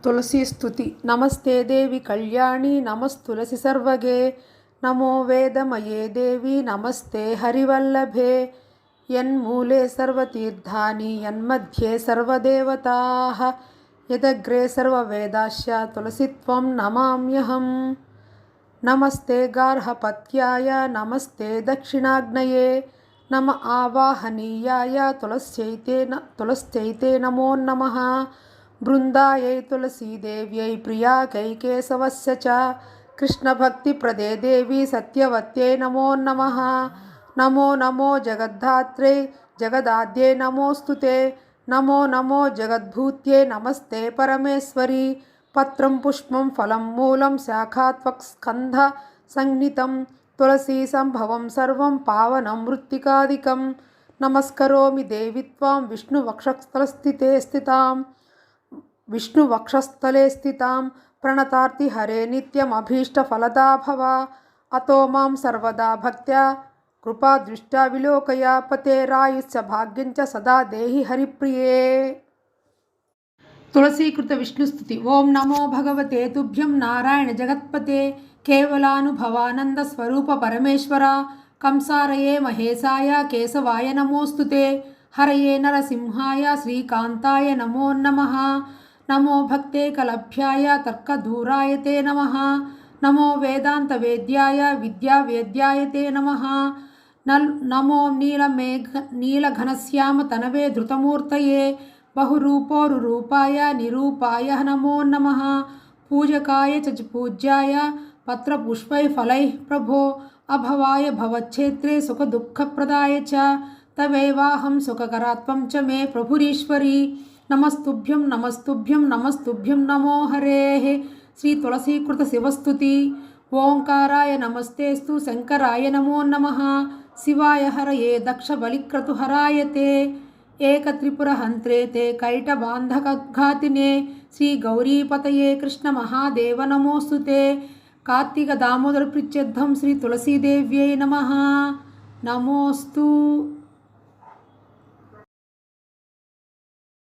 तुलसी स्तुति। नमस्ते देवी कल्याणी नमस्तुलसी सर्वगे। नमो वेदमये देवी नमस्ते हरिवल्लभे। यन्मूले सर्वतीर्थानि यन्मध्ये सर्वदेवताः यदग्रे सर्ववेदाश्च तुलसीत्वं नमाम्यहम्। नमस्ते गार्हपत्याय नमस्ते दक्षिणाग्नये नम आवाहनीयाय तुलस्यैते नमो नमः। बृन्दायै तुलसीदेव्यै प्रियाकै केशवस्य च कृष्णभक्तिप्रदे देवी सत्यवत्यै नमो नमः। नमो नमो जगद्धात्रै जगदाद्यै नमोऽस्तु ते। नमो नमो जगद्भूत्यै नमस्ते परमेश्वरी। पत्रं पुष्पं फलं मूलं शाखात्वक्स्कन्ध संज्ञितं तुलसी संभवं सर्वं पावनं मृत्तिकादिकं। नमस्करोमि देवी त्वां विष्णुवक्षस्थले स्थितां प्रणतार्तिहरे नित्यमभीष्टफलदा भव। अतो मां सर्वदा भक्त्या कृपादृष्ट्या विलोकय। पतेरायुश्च भाग्यञ्च सदा देहि हरिप्रिये। तुलसीकृत विष्णुस्तुति। ओं नमो भगवते तुभ्यं नारायण जगत्पते केवलानुभवानंद स्वरूप परमेश्वरा। कंसारये महेशाय केशवाय नमोऽस्तु ते। हरये नरसिंहाय श्रीकान्ताय नमो नमः। नमो भक्ते कलभ्याय तर्कदूराय ते नमः। नमो वेदान्तवेद्याय विद्यावेद्याय ते नमः। नमो नीलघनश्याम तनवे धृतमूर्तये बहुरूपोरुरूपाय निरूपाय नमो नमः। पूजकाय च पूज्याय पत्रपुष्पैः फलैः प्रभो अभवाय भवच्छेत्रे सुखदुःखप्रदाय च तवेवाहं सुखकरात्वं च मे प्रभुरीश्वरी। नमस्तुभ्यं नमस्तुभ्यं नमस्तुभ्यं नमो हरेः। श्री तुलसीकृत शिवस्तुति। ओंकाराय नमस्तेस्तु शंकराय नमो नमः। शिवाय हरये दक्ष बलिक्रतुहराय ते एकत्रिपुरहन्त्रे ते कैटबान्धकघातिने श्री गौरीपतये कृष्ण महादेव नमोऽस्तु ते। कार्तिक दामोदर प्रीत्यर्थं श्री तुलसीदेव्यै नमः। नमोऽस्तु।